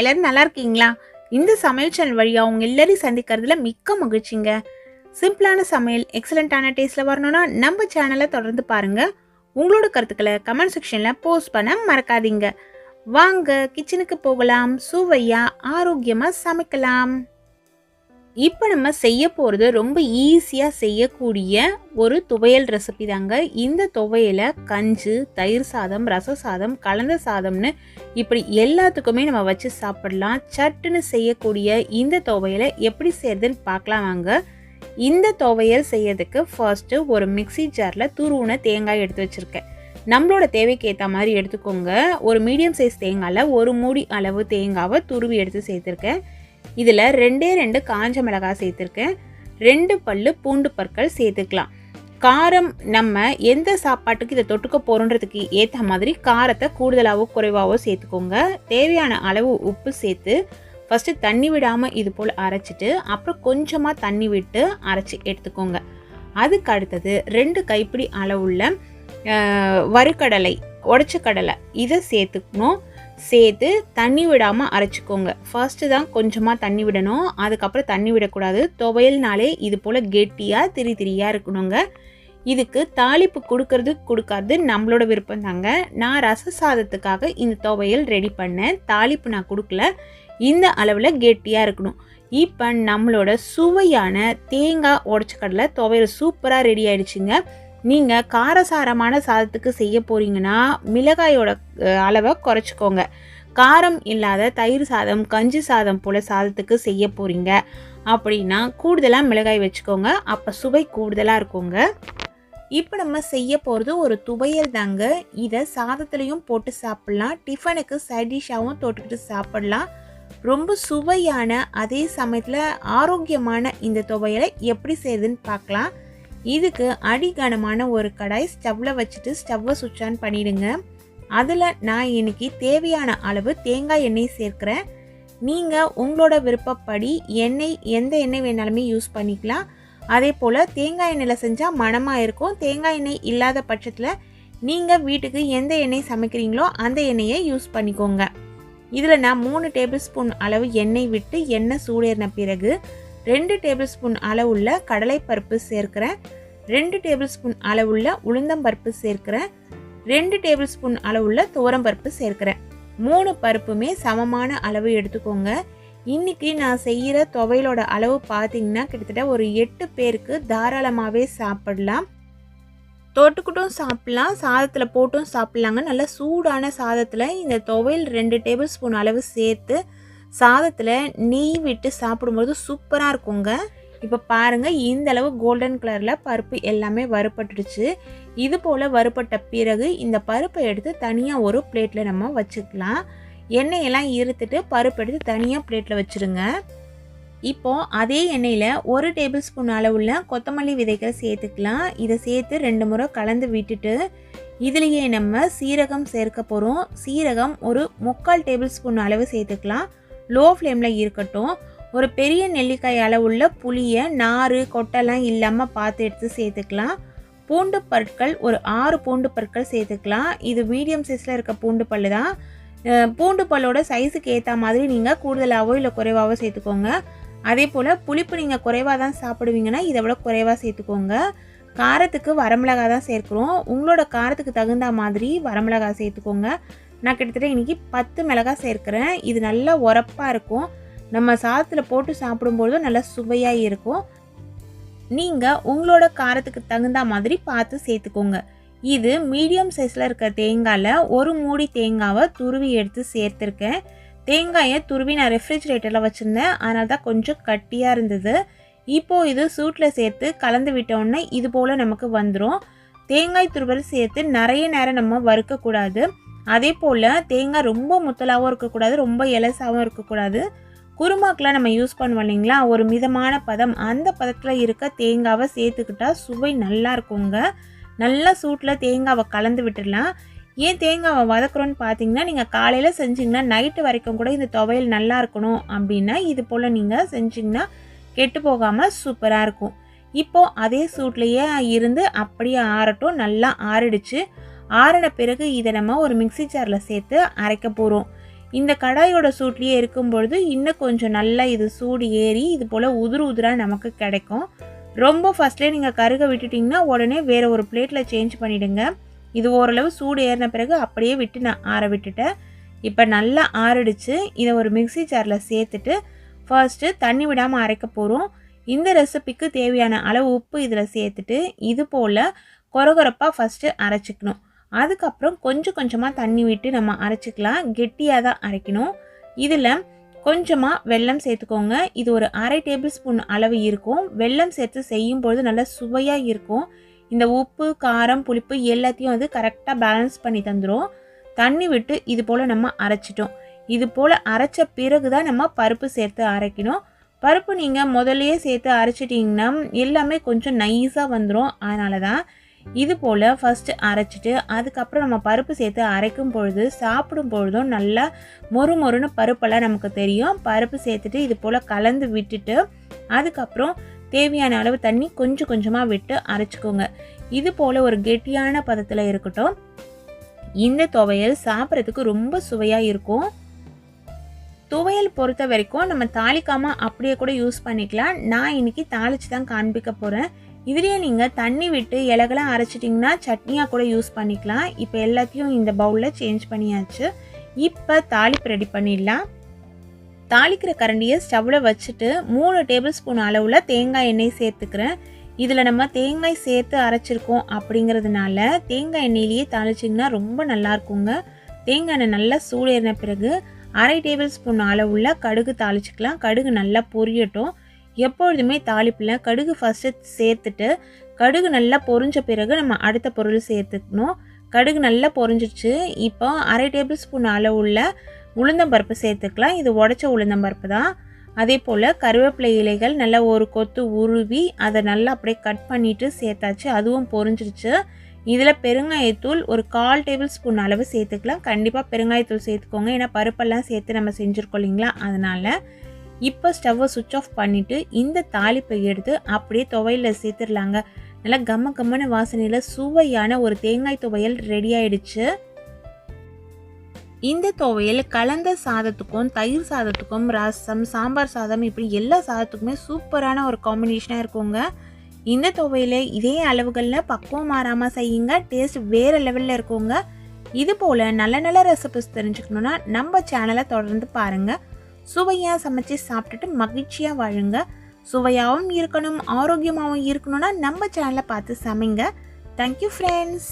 எல்லாரும் நல்லா இருக்கீங்களா? இந்த சமையல் சேனல் வழியா உங்க எல்லாரையும் சந்திக்கிறதுல மிக்க மகிழ்ச்சிங்க. சிம்பிளான சமையல் எக்ஸலண்டான டேஸ்ட்ல வரணும்னா நம்ம சேனலை தொடர்ந்து பாருங்க. உங்களோட கருத்துக்களை கமெண்ட் செக்ஷன்ல போஸ்ட் பண்ண மறக்காதீங்க. வாங்க கிச்சனுக்கு போகலாம். சுவையா ஆரோக்கியமா சமைக்கலாம். இப்போ நம்ம செய்ய போகிறது ரொம்ப ஈஸியாக செய்யக்கூடிய ஒரு துவையல் ரெசிபி தாங்க. இந்த துவையலை கஞ்சி, தயிர் சாதம், ரச சாதம், கலந்த சாதம்னு இப்படி எல்லாத்துக்குமே நம்ம வச்சு சாப்பிடலாம். சட்டுன்னு செய்யக்கூடிய இந்த துவையலை எப்படி செய்யறதுன்னு பார்க்கலாம் வாங்க. இந்த துவையல் செய்யறதுக்கு ஃபர்ஸ்ட்டு ஒரு மிக்சி ஜாரில் துருவுன தேங்காய் எடுத்து வச்சுருக்கேன். நம்மளோட தேவைக்கு ஏற்ற மாதிரி எடுத்துக்கோங்க. ஒரு மீடியம் சைஸ் தேங்காயில் ஒரு மூடி அளவு தேங்காவை துருவி எடுத்து சேர்த்துருக்கேன். இதில் 2 காஞ்ச மிளகாய் சேர்த்துருக்கேன். 2 பல்லு பூண்டு பற்கள் சேர்த்துக்கலாம். காரம் நம்ம எந்த சாப்பாட்டுக்கு இதை தொட்டுக்க போகிறோன்றதுக்கு ஏற்ற மாதிரி காரத்தை கூடுதலாகவோ குறைவாகவோ சேர்த்துக்கோங்க. தேவையான அளவு உப்பு சேர்த்து ஃபஸ்ட்டு தண்ணி விடாமல் இது போல் அரைச்சிட்டு அப்புறம் கொஞ்சமாக தண்ணி விட்டு அரைச்சி எடுத்துக்கோங்க. அதுக்கு அடுத்தது 2 கைப்பிடி அளவுள்ள வறுக்கடலை, உடச்ச கடலை இதை சேர்த்துக்கணும். சேர்த்து தண்ணி விடாமல் அரைச்சிக்கோங்க. ஃபர்ஸ்ட்டு தான் கொஞ்சமாக தண்ணி விடணும், அதுக்கப்புறம் தண்ணி விடக்கூடாது. துவையல்னாலே இது போல் கெட்டியாக திரியாக இருக்கணுங்க. இதுக்கு தாளிப்பு கொடுக்கறது நம்மளோட விருப்பம் தாங்க. நான் ரச சாதத்துக்காக இந்த துவையல் ரெடி பண்ணேன். தாளிப்பு நான் கொடுக்கல. இந்த அளவில் கெட்டியாக இருக்கணும். இப்போ நம்மளோட சுவையான தேங்காய் உடச்ச கடலை துவையல் சூப்பராக ரெடி ஆயிடுச்சுங்க. நீங்கள் காரசாரமான சாதத்துக்கு செய்ய போகிறீங்கன்னா மிளகாயோட அளவை குறைச்சிக்கோங்க. காரம் இல்லாத தயிர் சாதம், கஞ்சி சாதம் போல் சாதத்துக்கு செய்ய போகிறீங்க அப்படின்னா கூடுதலாக மிளகாய் வச்சுக்கோங்க. அப்போ சுவை கூடுதலாக இருக்குங்க. இப்போ நம்ம செய்ய போகிறது ஒரு துவையல் தாங்க. இதை சாதத்துலேயும் போட்டு சாப்பிட்லாம், டிஃபனுக்கு சைட் டிஷ்ஷாகவும் தொட்டுக்கிட்டு சாப்பிட்லாம். ரொம்ப சுவையான அதே சமயத்தில் ஆரோக்கியமான இந்த துவையலை எப்படி செய்யுதுன்னு பார்க்கலாம். இதுக்கு அடிகனமான ஒரு கடாய் ஸ்டவ்வில் வச்சுட்டு ஸ்டவ்வை சுவிட்ச் ஆன் பண்ணிவிடுங்க. அதில் நான் இன்னைக்கு தேவையான அளவு தேங்காய் எண்ணெய் சேர்க்குறேன். நீங்கள் உங்களோட விருப்பப்படி எந்த எண்ணெய் வேணாலுமே யூஸ் பண்ணிக்கலாம். அதே போல் தேங்காய் எண்ணெயில் செஞ்சால் மணமாக இருக்கும். தேங்காய் எண்ணெய் இல்லாத பட்சத்தில் நீங்கள் வீட்டுக்கு எந்த எண்ணெய் சமைக்கிறீங்களோ அந்த எண்ணெயை யூஸ் பண்ணிக்கோங்க. இதில் நான் 3 டேபிள் ஸ்பூன் அளவு எண்ணெய் விட்டு எண்ணெய் சூடேறின பிறகு 2 டேபிள் ஸ்பூன் அளவுள்ள கடலைப்பருப்பு சேர்க்கிறேன். 2 டேபிள் ஸ்பூன் அளவுள்ள உளுந்தம்பருப்பு சேர்க்கிறேன். 2 டேபிள் ஸ்பூன் அளவுள்ள துவரம்பருப்பு சேர்க்கிறேன். 3 பருப்புமே சமமான அளவு எடுத்துக்கோங்க. இன்னைக்கு நான் செய்கிற துவையலோட அளவு பார்த்தீங்கன்னா கிட்டத்தட்ட ஒரு 8 பேருக்கு தாராளமாகவே சாப்பிடலாம். தொட்டுக்கிட்டும் சாப்பிட்லாம், சாதத்தில் போட்டும் சாப்பிட்லாங்க. நல்லா சூடான சாதத்தில் இந்த துவையல் 2 டேபிள் ஸ்பூன் அளவு சேர்த்து சாதத்தில் நெய் விட்டு சாப்பிடும்போது சூப்பராக இருக்குங்க. இப்போ பாருங்கள், இந்த அளவு கோல்டன் கலரில் பருப்பு எல்லாமே வறுபட்டுடுச்சு. இது போல் வறுபட்ட பிறகு இந்த பருப்பை எடுத்து தனியாக ஒரு பிளேட்டில் நம்ம வச்சுக்கலாம். எண்ணெயெல்லாம் இருத்துட்டு பருப்பு எடுத்து தனியாக பிளேட்டில் வச்சுருங்க. இப்போது அதே எண்ணெயில் 1 டேபிள் ஸ்பூன் அளவுள்ள கொத்தமல்லி விதைகள் சேர்த்துக்கலாம். இதை சேர்த்து 2 முறை கலந்து விட்டுட்டு இதுலேயே நம்ம சீரகம் சேர்க்க போகிறோம். சீரகம் ஒரு 3/4 டேபிள் ஸ்பூன் அளவு சேர்த்துக்கலாம். லோ ஃப்ளேமில் இருக்கட்டும். ஒரு பெரிய நெல்லிக்காய் அளவுள்ள புளியை நாறு கொட்டெல்லாம் இல்லாமல் பார்த்து எடுத்து சேர்த்துக்கலாம். பூண்டு பற்கள் ஒரு 6 பூண்டு பற்கள் சேர்த்துக்கலாம். இது மீடியம் சைஸில் இருக்க பூண்டு பல் தான். பூண்டு பல்லோட சைஸுக்கு ஏற்ற மாதிரி நீங்கள் கூடுதலாகவோ இல்லை குறைவாகவோ சேர்த்துக்கோங்க. அதே போல் புளிப்பு நீங்கள் குறைவாக தான் சாப்பிடுவீங்கன்னா இதை விட குறைவாக சேர்த்துக்கோங்க. காரத்துக்கு வரமிளகாய் தான் சேர்க்குறோம். உங்களோட காரத்துக்கு தகுந்த மாதிரி வரமிளகாய் சேர்த்துக்கோங்க. நான் கிட்டத்தட்ட இன்றைக்கி 10 மிளகாய் சேர்க்குறேன். இது நல்லா உரப்பாக இருக்கும். நம்ம சாதத்தில் போட்டு சாப்பிடும்போதும் நல்லா சுவையாக இருக்கும். நீங்கள் உங்களோட காரத்துக்கு தகுந்த மாதிரி பார்த்து சேர்த்துக்கோங்க. இது மீடியம் சைஸில் இருக்க தேங்காயில் ஒரு மூடி தேங்காவை துருவி எடுத்து சேர்த்துருக்கேன். தேங்காயை துருவி நான் ரெஃப்ரிஜிரேட்டரில் வச்சுருந்தேன், அதனால தான் கொஞ்சம் கட்டியாக இருந்தது. இப்போது இது சூட்டில் சேர்த்து கலந்து விட்டோன்னே இது போல் நமக்கு வந்துடும். தேங்காய் துருவல் சேர்த்து நிறைய நேரம் நம்ம வறுக்கக்கூடாது. அதே போல் தேங்காய் ரொம்ப முத்தலாகவும் இருக்கக்கூடாது, ரொம்ப இலசாகவும் இருக்கக்கூடாது. குருமாக்கெலாம் நம்ம யூஸ் பண்ணுவோம் இல்லைங்களா, ஒரு மிதமான பதம், அந்த பதத்தில் இருக்க தேங்காவை சேர்த்துக்கிட்டால் சுவை நல்லா இருக்குங்க. நல்லா சூட்டில் தேங்காவை கலந்து விட்டுடலாம். ஏன் தேங்காவை வதக்குறோன்னு பார்த்தீங்கன்னா, நீங்கள் காலையில் செஞ்சிங்கன்னா நைட்டு வரைக்கும் கூட இந்த துவையல் நல்லா இருக்கணும் அப்படின்னா இது போல் நீங்கள் செஞ்சிங்கன்னா கெட்டு போகாமல் சூப்பராக இருக்கும். இப்போது அதே சூட்லேயே இருந்து அப்படியே ஆறட்டும். நல்லா ஆறிடுச்சு. ஆறின பிறகு இதை நம்ம ஒரு மிக்சி ஜாரில் சேர்த்து அரைக்க போகிறோம். இந்த கடாயோட சூட்லேயே இருக்கும்பொழுது இன்னும் கொஞ்சம் நல்லா இது சூடு ஏறி இது போல் உதிர உதிராக நமக்கு கிடைக்கும். ரொம்ப ஃபஸ்ட்லேயே நீங்கள் கருக விட்டுட்டிங்கன்னா உடனே வேறு ஒரு பிளேட்டில் சேஞ்ச் பண்ணிவிடுங்க. இது ஓரளவு சூடு ஏறின பிறகு அப்படியே விட்டு நான் ஆற விட்டுட்டேன். இப்போ நல்லா ஆறிடுச்சு. இதை ஒரு மிக்ஸி ஜாரில் சேர்த்துட்டு ஃபர்ஸ்ட்டு தண்ணி விடாமல் அரைக்க போகிறோம். இந்த ரெசிபிக்கு தேவையான அளவு உப்பு இதில் சேர்த்துட்டு இது போல் கொரகொரப்பாக ஃபஸ்ட்டு அரைச்சிக்கணும். அதுக்கப்புறம் கொஞ்சம் கொஞ்சமாக தண்ணி விட்டு நம்ம அரைச்சிக்கலாம். கெட்டியாக தான் அரைக்கணும். இதில் கொஞ்சமாக வெல்லம் சேர்த்துக்கோங்க. இது ஒரு 1/2 டேபிள் ஸ்பூன் அளவு இருக்கும். வெல்லம் சேர்த்து செய்யும்பொழுது நல்லா சுவையாக இருக்கும். இந்த உப்பு, காரம், புளிப்பு எல்லாத்தையும் வந்து கரெக்டாக பேலன்ஸ் பண்ணி தந்துடும். தண்ணி விட்டு இது போல் நம்ம அரைச்சிட்டோம். இது போல் அரைச்ச பிறகு தான் நம்ம பருப்பு சேர்த்து அரைக்கணும். பருப்பு நீங்கள் முதல்லையே சேர்த்து அரைச்சிட்டிங்கன்னா எல்லாமே கொஞ்சம் நைஸாக வந்துடும். அதனால தான் இது போல் ஃபஸ்ட்டு அரைச்சிட்டு அதுக்கப்புறம் நம்ம பருப்பு சேர்த்து அரைக்கும் பொழுது சாப்பிடும் பொழுதும் நல்லா மொறுன்னு பருப்பெல்லாம் நமக்கு தெரியும். பருப்பு சேர்த்துட்டு இது போல் கலந்து விட்டுட்டு அதுக்கப்புறம் தேவையான அளவு தண்ணி கொஞ்சம் கொஞ்சமாக விட்டு அரைச்சிக்கோங்க. இது போல் ஒரு கெட்டியான பதத்தில் இருக்கட்டும். இந்த துவையல் சாப்பிட்றதுக்கு ரொம்ப சுவையாக இருக்கும். துவையல் பொறுத்த வரைக்கும் நம்ம தாளிக்காமல் அப்படியே கூட யூஸ் பண்ணிக்கலாம். நான் இன்றைக்கி தாளித்து தான் காண்பிக்க போகிறேன். இதுலேயே நீங்கள் தண்ணி விட்டு இலகெல்லாம் அரைச்சிட்டிங்கன்னா சட்னியாக கூட யூஸ் பண்ணிக்கலாம். இப்போ எல்லாத்தையும் இந்த பவுலில் சேஞ்ச் பண்ணியாச்சு. இப்போ தாளிப்பு ரெடி பண்ணிடலாம். தாளிக்கிற கரண்டியை ஸ்டவ்வில் வச்சுட்டு 3 டேபிள் ஸ்பூன் அளவில் தேங்காய் எண்ணெய் சேர்த்துக்கிறேன். இதில் நம்ம தேங்காய் சேர்த்து அரைச்சிருக்கோம் அப்படிங்கிறதுனால தேங்காய் எண்ணெயிலேயே தாளிச்சிங்கன்னா ரொம்ப நல்லாயிருக்குங்க. தேங்காய் எண்ணெய் நல்லா சூடேறின பிறகு 1/2 டேபிள் ஸ்பூன் அளவுள்ள கடுகு தாளிச்சிக்கலாம். கடுகு நல்லா பொரியட்டும். எப்பொழுதுமே தாளிப்பில் கடுகு ஃபஸ்ட்டு சேர்த்துட்டு கடுகு நல்லா பொரிஞ்ச பிறகு நம்ம அடுத்த பொருள் சேர்த்துக்கணும். கடுகு நல்லா பொரிஞ்சிடுச்சு. இப்போ 1/2 டேபிள் ஸ்பூன் அளவுள்ள உளுந்தம்பருப்பு சேர்த்துக்கலாம். இது உடச்ச உளுந்தம்பருப்பு தான். அதே போல் கருவேப்பிலை இலைகள் நல்லா ஒரு கொத்து உருவி அதை நல்லா அப்படியே கட் பண்ணிவிட்டு சேர்த்தாச்சு. அதுவும் பொரிஞ்சிடுச்சு. இதில் பெருங்காயத்தூள் ஒரு 1/4 டேபிள் ஸ்பூன் அளவு சேர்த்துக்கலாம். கண்டிப்பாக பெருங்காயத்தூள் சேர்த்துக்கோங்க. ஏன்னா பருப்பெல்லாம் சேர்த்து நம்ம செஞ்சுருக்கோம் இல்லைங்களா, அதனால். இப்போ ஸ்டவ்வை சுவிட்ச் ஆஃப் பண்ணிவிட்டு இந்த தாளிப்பை எடுத்து அப்படியே துவையலில் சேர்த்துடலாங்க. நல்லா கம்ம வாசனையில் சுவையான ஒரு தேங்காய் துவையல் ரெடி ஆயிடுச்சு. இந்த துவையல் கலந்த சாதத்துக்கும் தயிர் சாதத்துக்கும் ரசம், சாம்பார் சாதம் இப்படி எல்லா சாதத்துக்குமே சூப்பரான ஒரு காம்பினேஷனாக இருக்குங்க. இந்த துவையலை இதே அளவுகளில் பக்குவம் மாறாமல் செய்யுங்க. டேஸ்ட் வேறு லெவலில் இருக்குங்க. இது போல் நல்ல ரெசிபிஸ் தெரிஞ்சுக்கணுன்னா நம்ம சேனலை தொடர்ந்து பாருங்கள். சுவையாக சமைச்சு சாப்பிட்டுட்டு மகிழ்ச்சியாக வாழுங்க. சுவையாகவும் இருக்கணும், ஆரோக்கியமாகவும் இருக்கணும்னா நம்ம சேனலை பார்த்து சமைங்க. Thank you friends.